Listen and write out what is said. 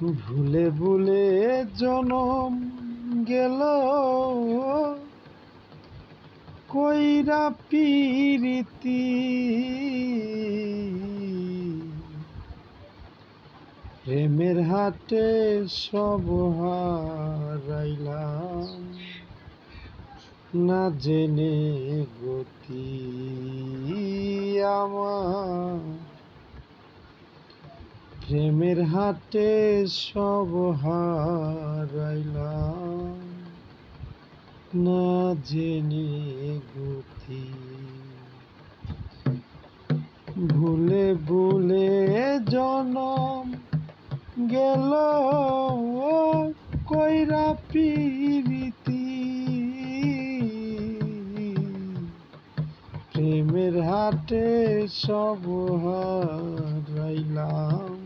ভুলে ভুলে জনম গেল কইরা পিরিতি, প্রেমের হাটে সব হারাইলাম না জেনে গতি আমার। প্রেমের হাটে সব হারাইলাম না জেনে গতি। ভুলে ভুলে জনম গেল কইরা পিরিতি, প্রেমের হাটে সব হারাইলাম